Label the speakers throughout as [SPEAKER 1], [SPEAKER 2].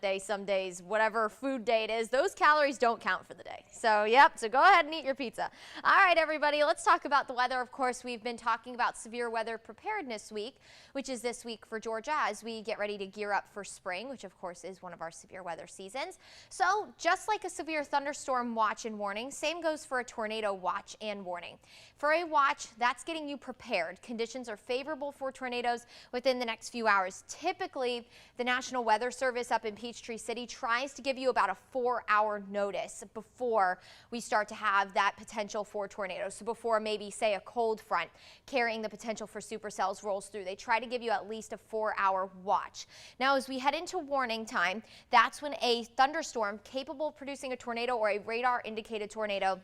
[SPEAKER 1] day some days, whatever food day it is, those calories don't count for the day. So so go ahead and eat your pizza. All right, everybody, let's talk about the weather. Of course, we've been talking about severe weather preparedness week, which is this week for Georgia as we get ready to gear up for spring, which of course is one of our severe weather seasons. So just like a severe thunderstorm watch and warning, same goes for a tornado watch and warning. For a watch, that's getting you prepared. Conditions are favorable for tornadoes within the next few hours. Typically, the National Weather Service up in Peachtree City tries to give you about a 4-hour notice before we start to have that potential for tornadoes. So before maybe say a cold front carrying the potential for supercells rolls through, they try to give you at least a 4-hour watch. Now, as we head into warning time, that's when a thunderstorm capable of producing a tornado or a radar indicated tornado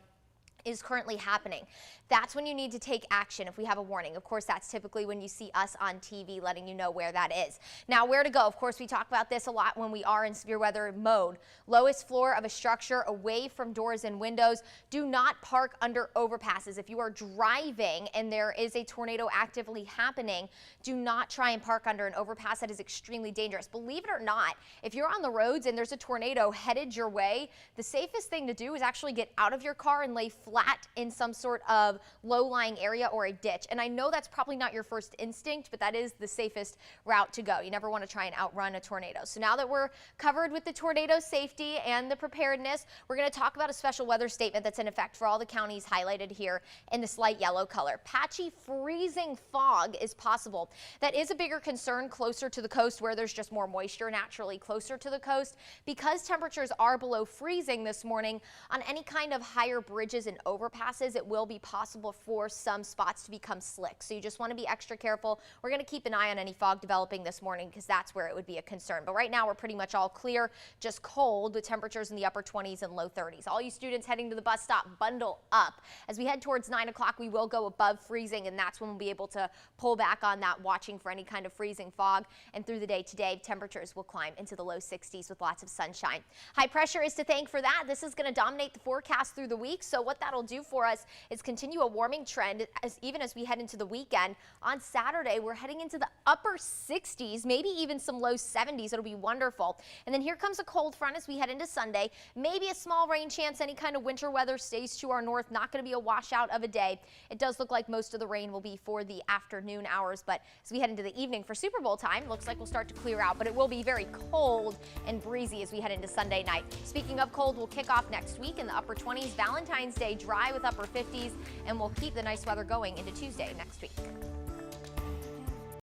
[SPEAKER 1] is currently happening. That's when you need to take action if we have a warning. Of course, that's typically when you see us on TV letting you know where that is. Now, where to go? Of course, we talk about this a lot when we are in severe weather mode. Lowest floor of a structure, away from doors and windows. Do not park under overpasses. If you are driving and there is a tornado actively happening, do not try and park under an overpass. That is extremely dangerous. Believe it or not, if you're on the roads and there's a tornado headed your way, the safest thing to do is actually get out of your car and lay flat in some sort of low-lying area or a ditch. And I know that's probably not your first instinct, but that is the safest route to go. You never want to try and outrun a tornado. So now that we're covered with the tornado safety and the preparedness, we're going to talk about a special weather statement that's in effect for all the counties highlighted here in this light yellow color. Patchy freezing fog is possible. That is a bigger concern closer to the coast where there's just more moisture naturally closer to the coast. Because temperatures are below freezing this morning, on any kind of higher bridges and overpasses, it will be possible for some spots to become slick. So you just want to be extra careful. We're going to keep an eye on any fog developing this morning because that's where it would be a concern. But right now we're pretty much all clear, just cold with temperatures in the upper 20s and low 30s. All you students heading to the bus stop, bundle up. As we head towards 9 o'clock, we will go above freezing, and that's when we'll be able to pull back on that, watching for any kind of freezing fog. And through the day today, temperatures will climb into the low 60s with lots of sunshine. High pressure is to thank for that. This is going to dominate the forecast through the week. So what that'll do for us is continue a warming trend even as we head into the weekend. On Saturday, we're heading into the upper 60s, maybe even some low 70s. It'll be wonderful. And then here comes a cold front as we head into Sunday. Maybe a small rain chance. Any kind of winter weather stays to our north. Not going to be a washout of a day. It does look like most of the rain will be for the afternoon hours, but as we head into the evening for Super Bowl time, looks like we'll start to clear out, but it will be very cold and breezy as we head into Sunday night. Speaking of cold, we'll kick off next week in the upper 20s. Valentine's Day dry with upper 50s, and we'll keep the nice weather going into Tuesday next week.